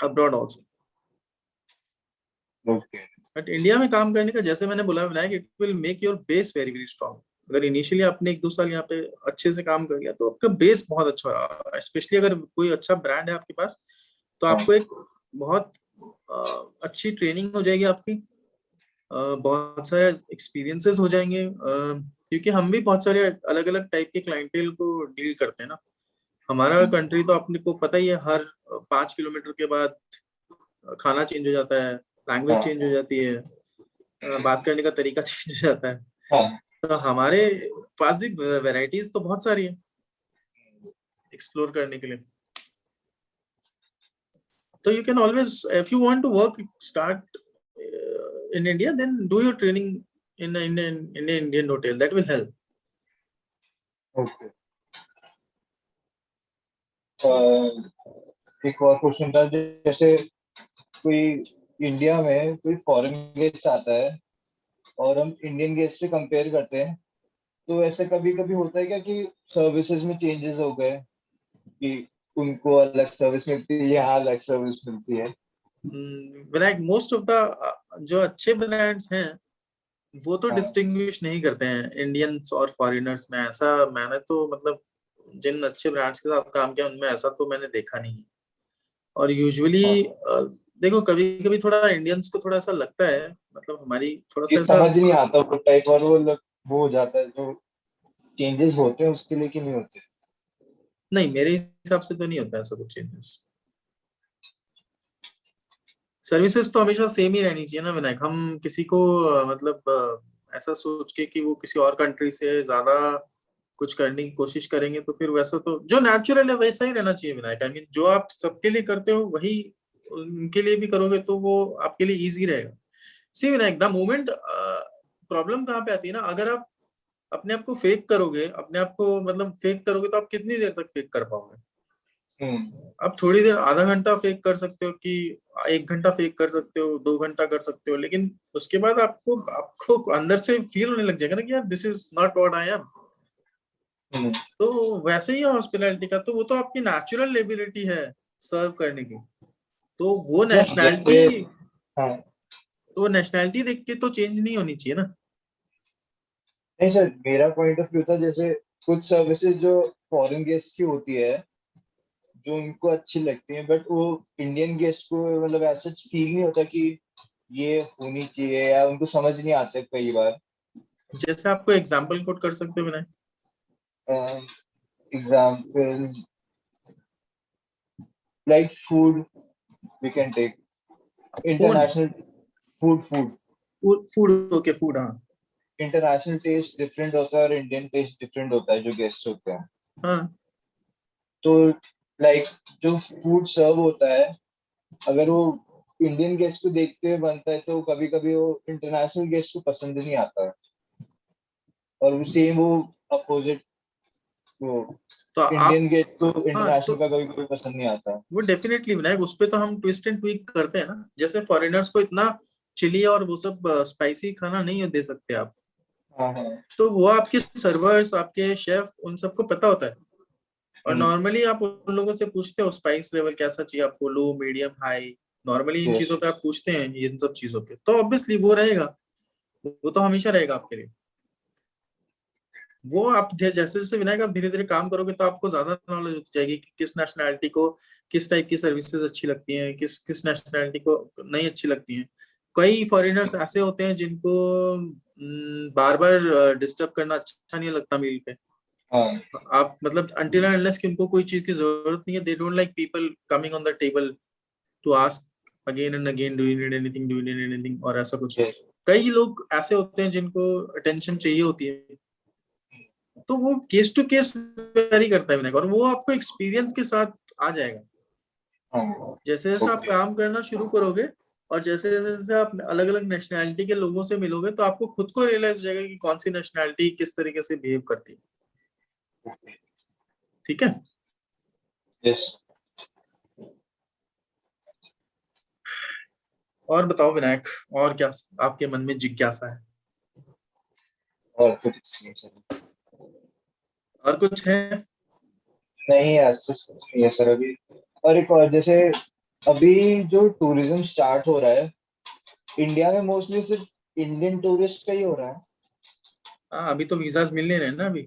abroad also. Okay. But India में काम करने का, जैसे मैंने बोला Vinayak, it will make your base very very strong. अगर initially आपने 1-2 साल यहाँ पे अच्छे से काम कर लिया, तो आपका बेस बहुत अच्छा होगा। स्पेशली अगर कोई अच्छा ब्रांड है आपके पास, तो हाँ, आपको एक बहुत अच्छी ट्रेनिंग हो जाएगी आपकी, बहुत सारे एक्सपीरियंसेस हो जाएंगे, क्योंकि हम भी बहुत सारे अलग अलग टाइप के क्लाइंटेल को डील करते हैं ना। हमारा कंट्री तो अपने को पता ही है, हर 5 किलोमीटर के बाद खाना चेंज हो जाता है, लैंग्वेज हाँ, चेंज हो जाती है, बात करने का तरीका चेंज हो जाता है। हाँ। तो हमारे पास भी वैरायटीज तो बहुत सारी है एक्सप्लोर करने के लिए। So you can always, if you want to work, start in India, then do your training in an Indian hotel. That will help. Okay. एक और क्वेश्चन था, जैसे कोई इंडिया में कोई फॉरेन गेस्ट आता है और हम इंडियन गेस्ट से कंपेयर करते हैं, तो ऐसे कभी कभी होता है क्या कि सर्विसेज में चेंजेस हो गए, कि उनको अलग सर्विस मिलती है, यहाँ अलग सर्विस मिलती है। Like most of the जो अच्छे ब्रांड्स हैं, वो तो हाँ, डिस्टिंग्विश नहीं करते हैं इंडियंस और फॉरेनर्स में। ऐसा मैंने तो मतलब जिन अच्छे ब्रांड्स के साथ काम किया, उनमें ऐसा तो मैंने देखा नहीं है। और यूजुअली हाँ। देखो, कभी कभी थोड़ा इंडियंस को थोड़ा सा लगता है, मतलब हमारी थोड़ा ये सा ऐसा। समझ नहीं आता वो टाइप, और वो हो जाता है जो चेंजेस होते हैं उसके लिए कि नहीं होते। नहीं, मेरे हिसाब से तो नहीं होता ऐसा कुछ चेंजेस। सर्विसेज तो हमेशा सेम ही रहनी चाहिए ना विनायक। हम किसी को मतलब ऐसा सोच के कि वो किसी और कंट्री से ज्यादा कुछ करने की कोशिश करेंगे, तो फिर वैसा तो जो नेचुरल है वैसा ही रहना चाहिए विनायक। आई मीन जो आप सबके लिए करते हो, वही उनके लिए भी करोगे, तो वो आपके लिए इजी रहेगा। सी विनायक, द मोमेंट प्रॉब्लम कहाँ पे आती है ना, अगर आप अपने आप को फेक करोगे, अपने आप को मतलब फेक करोगे, तो आप कितनी देर तक फेक कर पाओगे? हम्म। आप थोड़ी देर, आधा घंटा फेक कर सकते हो, कि 1 घंटा फेक कर सकते हो, 2 घंटा कर सकते हो, लेकिन उसके बाद आपको आपको अंदर से फील होने लग जाएगा ना कि यार this is not what I am. Hmm. तो वैसे ही है हॉस्पिटैलिटी का, तो वो तो आपकी नेचुरल एबिलिटी है सर्व करने की। तो वो ना जैसे, नेशनैलिटी, हाँ, तो वो नेशनैलिटी देख के तो चेंज नहीं होनी चाहिए ना। नहीं सर, मेरा पॉइंट ऑफ व्यू था जैसे कुछ सर्विसेज जो फॉरेन गेस्ट की होती है, जो उनको अच्छी लगती है, बट वो इंडियन गेस्ट को मतलब ऐसा फील नहीं होता कि ये होनी चाहिए, या उनको समझ नहीं आते कई बार। जैसे आपको एग्जांपल कोट कर सकते हो विनय? Example like food we can take. Phone, International food. Food, okay, food, हाँ इंटरनेशनल टेस्ट डिफरेंट होता है और इंडियन टेस्ट डिफरेंट होता है जो गेस्ट होते हैं। हाँ। तो लाइक जो फूड सर्व होता है, अगर वो इंडियन गेस्ट को देखते हुए बनता है तो कभी कभी वो इंटरनेशनल गेस्ट को पसंद नहीं आता है, और वो सेम वो अपोजिट, वो तो आप, इंडियन गेस्ट को हाँ इंटरनेशनल तो का कभी कभी पसंद नहीं आता। वो डेफिनेटली विनायक, उस पे तो हम ट्विस्ट एंड ट्विक करते हैं ना, जैसे फॉरेनर्स को इतना चिली और वो सब स्पाइसी खाना नहीं दे सकते आप, हाँ हाँ। तो वो आपके सर्वर्स, आपके शेफ, उन सबको पता होता है। और नॉर्मली आप उन लोगों से पूछते हो स्पाइस लेवल कैसा चाहिए आपको, लो, medium, high, normally in yes. चीजों पे आप पूछते हैं, इन सब चीजों पे तो ऑब्वियसली वो रहेगा, वो तो हमेशा रहेगा आपके लिए। वो आप जैसे जैसे विनायक आप धीरे धीरे काम करोगे तो आपको ज्यादा नॉलेज होती जाएगी कि किस नेशनैलिटी को किस टाइप की सर्विसेज अच्छी लगती हैं, किस किस नेशनैलिटी को नहीं अच्छी लगती हैं। कई फॉरेनर्स ऐसे होते हैं जिनको बार बार डिस्टर्ब करना अच्छा नहीं लगता मील पे। हाँ। आप मतलब अनटिल एंड अनलेस कि उनको कोई चीज की जरूरत नहीं है, they don't like people coming on the table to ask again and again, do you need anything, do you need anything, और ऐसा कुछ। यस। कई लोग ऐसे होते हैं जिनको अटेंशन चाहिए होती है, तो वो केस टू केस वेरी करता है विनायक, और वो आपको एक्सपीरियंस के साथ आ जाएगा। हाँ। जैसे जैसे आप ओके। काम करना शुरू करोगे और जैसे जैसे जैसे आप अलग अलग नेशनैलिटी के लोगों से मिलोगे तो आपको खुद को रियलाइज हो जाएगा कि कौन सी नेशनैलिटी किस तरीके से बिहेव करती है। ठीक है। यस। और बताओ विनायक, और क्या आपके मन में जिज्ञासा है? और कुछ नहीं सर। और कुछ है? नहीं, ऐसा कुछ नहीं है सर अभी। और एक और, जैसे अभी जो टूरिज्म स्टार्ट हो रहा है इंडिया में, मोस्टली सिर्फ इंडियन टूरिस्ट का ही हो रहा है। हाँ, अभी तो वीजाज मिल नहीं रहे ना अभी,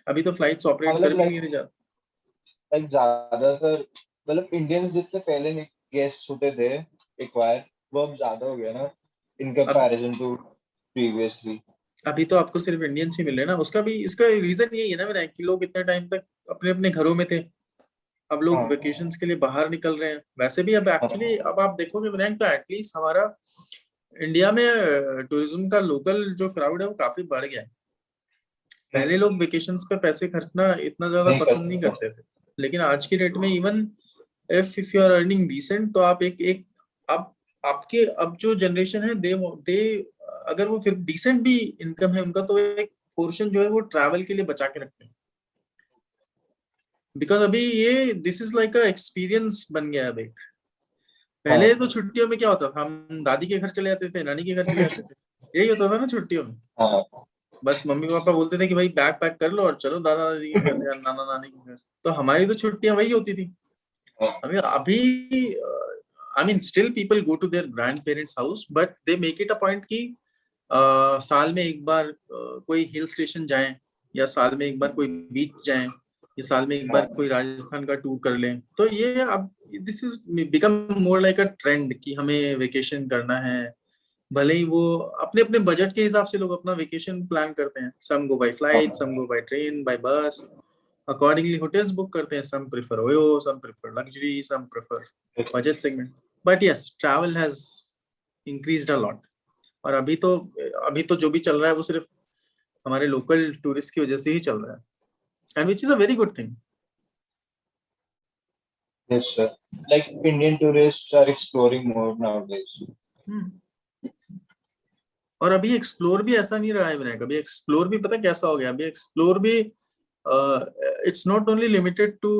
अभी तो फ्लाइट्स हाँ, ऑपरेट कर मतलब भी नहीं रहे जा। लाइक ज्यादातर, मतलब इंडियंस जितने पहले गेस्ट होते थे एक्वायर, वो अब ज्यादा हो गया ना इन अब कंपैरिजन टू प्रीवियसली। अभी तो आपको सिर्फ इंडियंस ही मिल रहे हैं ना, उसका भी इसका रीजन यही है ना विनायक कि लोग इतने टाइम तक अपने अपने घरों में थे, अब लोग हाँ वेकेशंस के लिए बाहर निकल रहे हैं। वैसे भी अब एक्चुअली हाँ। अब आप देखोगे विनायक तो एटलीस्ट हमारा इंडिया में टूरिज्म का लोकल जो क्राउड है वो काफी बढ़ गया है। पहले लोग वेकेशंस पे पैसे खर्चना इतना ज्यादा नहीं पसंद नहीं करते थे। करते थे, लेकिन आज की डेट में even if you are earning decent तो आप एक एक आप आपके अब जो जनरेशन है दे अगर वो फिर डिसेंट भी इनकम है उनका तो एक पोर्शन जो है वो ट्रैवल के लिए बचा के रखते हैं। बिकॉज अभी ये this is like a experience बन गया है अब एक। पहले तो हाँ छुट्टियों में क्या होता था, हम दादी के घर चले जाते थे, नानी के घर चले जाते थे, यही होता था ना छुट्टियों में। हाँ। बस मम्मी पापा बोलते थे कि भाई बैग पैक कर लो और चलो दादा दादी के घर या नाना नानी के घर, तो हमारी तो छुट्टियां वही होती थी। हाँ। अभी अभी I mean still people go to their grandparents house but they make it a point कि साल में एक बार कोई हिल स्टेशन जाएं, या साल में एक बार कोई बीच जाएं, या साल में एक बार हाँ। कोई राजस्थान का टूर कर लें। तो ये अब this is become more like a trend कि हमें वेकेशन करना है। भले ही वो अपने अपने बजट के हिसाब से लोग अपना वेकेशन प्लान करते हैं, some go by flight, some go by train, by bus, accordingly hotels book करते हैं, some prefer oyo, some prefer luxury, some prefer budget segment, but yes travel has increased a lot। और अभी तो जो भी चल रहा है वो सिर्फ हमारे लोकल टूरिस्ट की वजह से ही चल रहा है, and which is a very good thing. Yes sir, like Indian tourists are exploring more nowadays. और अभी एक्सप्लोर भी ऐसा नहीं रहा है विनायक, अभी एक्सप्लोर भी पता है कैसा हो गया, अभी एक्सप्लोर भी it's not only limited to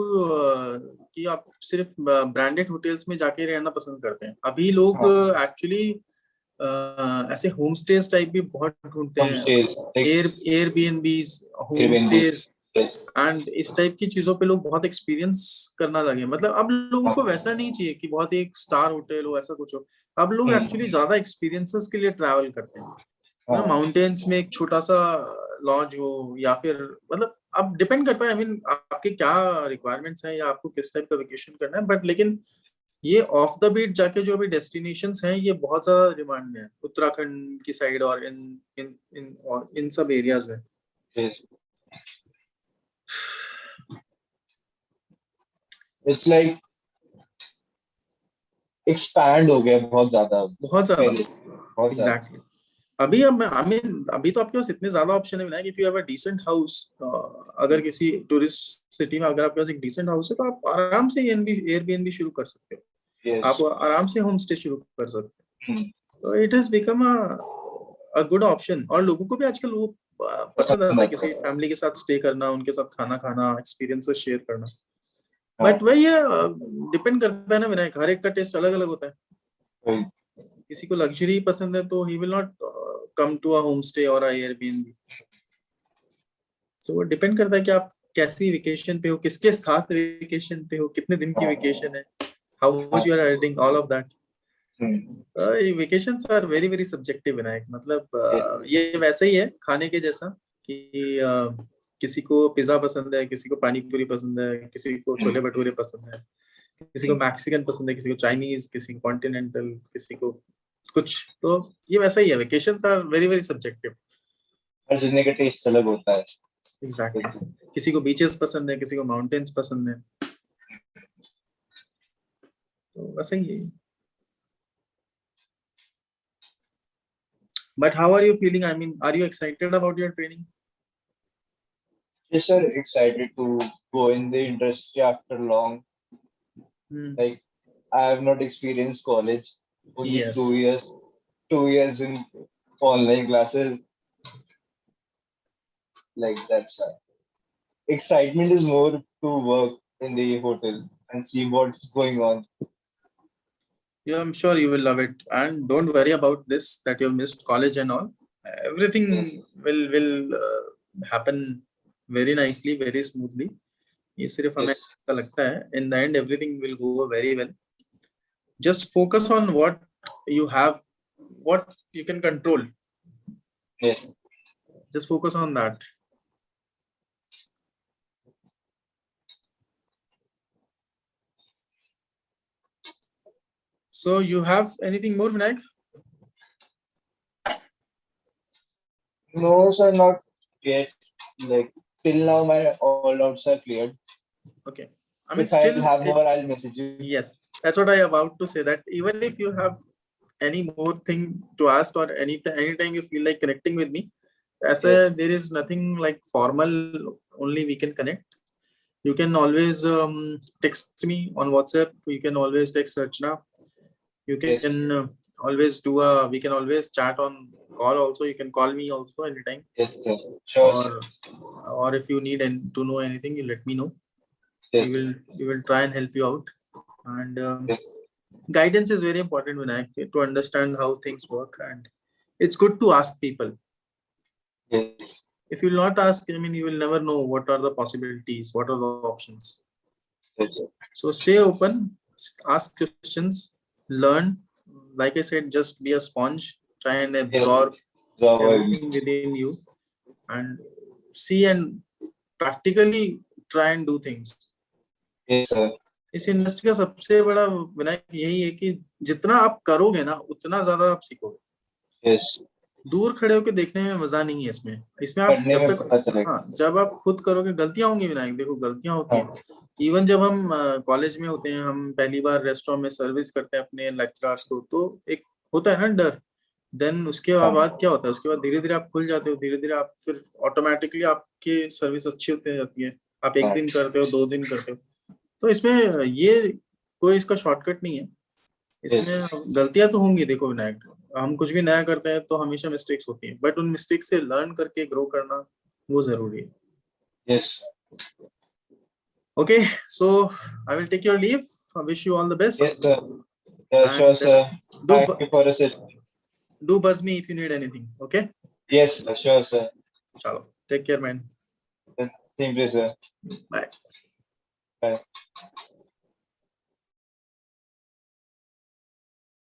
कि आप सिर्फ ब्रांडेड होटल्स में जाके रहना पसंद करते हैं, अभी लोग हाँ। एक्चुअली ऐसे होम स्टेज टाइप भी बहुत ढूंढते Home हैं, stays like Airbnbs, home Airbnb. Stage, Yes. And इस टाइप की चीजों पे लोग बहुत एक्सपीरियंस करना लगे। मतलब अब लोगों को हाँ। वैसा नहीं चाहिए कि बहुत ही एक स्टार होटल हो, ऐसा कुछ हो। अब लोग एक्चुअली हम्म। ज्यादा एक्सपीरियंसेस के लिए ट्रैवल करते हैं, है ना, हाँ माउंटेन्स में एक छोटा सा लॉज हो, या फिर मतलब अब डिपेंड करता है आई मीन आपके क्या रिक्वायरमेंट्स हैं या आपको किस टाइप का वेकेशन करना है, बट लेकिन ये ऑफ द बीट जाके जो भी डेस्टिनेशंस हैं ये बहुत ज्यादा डिमांड में है, उत्तराखंड की साइड और इन सब एरियाज में। Yes. It's like expand हो गया बहुत ज्यादा बहुत ज्यादा, पहले से, बहुत ज्यादा। एग्जैक्टली। अभी अब आई मीन अभी तो आपके पास इतने ज्यादा ऑप्शन है Vinayak, if you have a decent house, अगर किसी टूरिस्ट सिटी में अगर आपके पास एक डिसेंट हाउस है तो आप आराम से एयरबीएनबी शुरू कर सकते हो, Yes. आप आराम से होम स्टे शुरू कर सकते हो। हम्म, तो it has become a good option, और लोगों को भी आजकल वो पसंद पसंद आता है आता किसी है। फैमिली के साथ स्टे करना, उनके साथ खाना खाना, एक्सपीरियंसेस शेयर करना। हाँ, बट वही है, डिपेंड करता है ना विनायक, हर एक का टेस्ट अलग अलग होता है। वही। किसी को लग्जरी पसंद है तो he will not come to a home stay और एयरबीएनबी। तो वो डिपेंड करता है कि आप कैसी वेकेशन पे हो, किसके साथ वेकेशन पे हो, कितने दिन की हाँ, वेकेशन है, हाउ हाँ, much you are earning, all of that. Hmm, vacations are very very subjective Vinayak, मतलब yes, ये वैसे ही है खाने के जैसा कि किसी को पिज्जा पसंद है, किसी को पानी पूरी पसंद है, किसी को छोले हम्म, भटूरे पसंद है, किसी को मैक्सिकन पसंद है, किसी को चाइनीज, किसी को कॉन्टिनेंटल, किसी को कुछ। तो ये वैसा ही है, vacations are very very subjective. हर जगह का टेस्ट अलग होता है। एग्जैक्टली, किसी को बीचेस पसंद है, किसी को माउंटेन्स पसंद है, तो वैसा ही है। But how are you feeling, I mean are you excited about your training? Yes, sir, excited to go in the industry after long. Like, I have not experienced college, only two Yes. years, 2 years in online classes. Like, that's why. Excitement is more to work in the hotel and see what's going on. Yeah, I'm sure you will love it. And don't worry about this that you missed college and all. Yes, Everything will happen very nicely, very smoothly. ये सिर्फ हमें yes, ऐसा लगता है. In the end, everything will go very well. Just focus on what you have, what you can control. yes, Just focus on that. So you have anything more, Vinayak? no, sir, not yet. Like, till now, my all outs are cleared. Okay. I mean, If I'll still, have more, if I'll message you. yes, that's what I about to say. That even if you have any more thing to ask or anytime you feel like connecting with me, as Yes, there is nothing like formal. Only we can connect. You can always text me on WhatsApp. You can always text Rachna. You yes, can always do a. We can always chat on call. Also, you can call me also anytime. yes, sir. Sure, sir. Or if you need to know anything, you let me know. Yes, We will try and help you out. And yes, guidance is very important, Vinayak, to understand how things work, and it's good to ask people. yes, If you will not ask, I mean, you will never know what are the possibilities, what are the options. yes, sir. So stay open, ask questions, learn. Like I said, just be a sponge, try and Yes, absorb sir. everything within you, and see and practically try and do things. Yes, sir. इस industry का सबसे बड़ा विनायक यही है कि जितना आप करोगे ना उतना ज्यादा आप सीखोगे। Yes. दूर खड़े होकर देखने में मजा नहीं है इसमें, इसमें आप करने जब में तक, पता चलेगा। हाँ, जब आप खुद करोगे गलतियां होंगी विनायक, देखो गलतियां होती हाँ, हैं। इवन जब हम कॉलेज में होते हैं, हम पहली बार रेस्टोरेंट में सर्विस करते हैं अपने लेक्चरर्स को, तो एक होता है ना डर। देन उसके हाँ, बाद क्या होता है, उसके बाद धीरे धीरे आप खुल जाते हो, धीरे धीरे आप फिर ऑटोमेटिकली आपकी सर्विस अच्छी होती जाती है। आप एक हाँ, दिन करते हो, 2 दिन करते हो, तो इसमें ये कोई इसका शॉर्टकट नहीं है। yes, इसमें गलतियां तो होंगी, देखो विनायक, हम कुछ भी नया करते हैं तो हमेशा मिस्टेक्स होती हैं, बट उन मिस्टेक्स से लर्न करके ग्रो करना वो जरूरी है। yes, okay, so I will take your leave, I wish you all the best, yes, sir. Yeah, sure, and sir. Do Thank you for the session. Do buzz me if you need anything. Okay, Yes, sir. Sure, sir. चलो, take care man, Same to you, sir. Bye. Bye.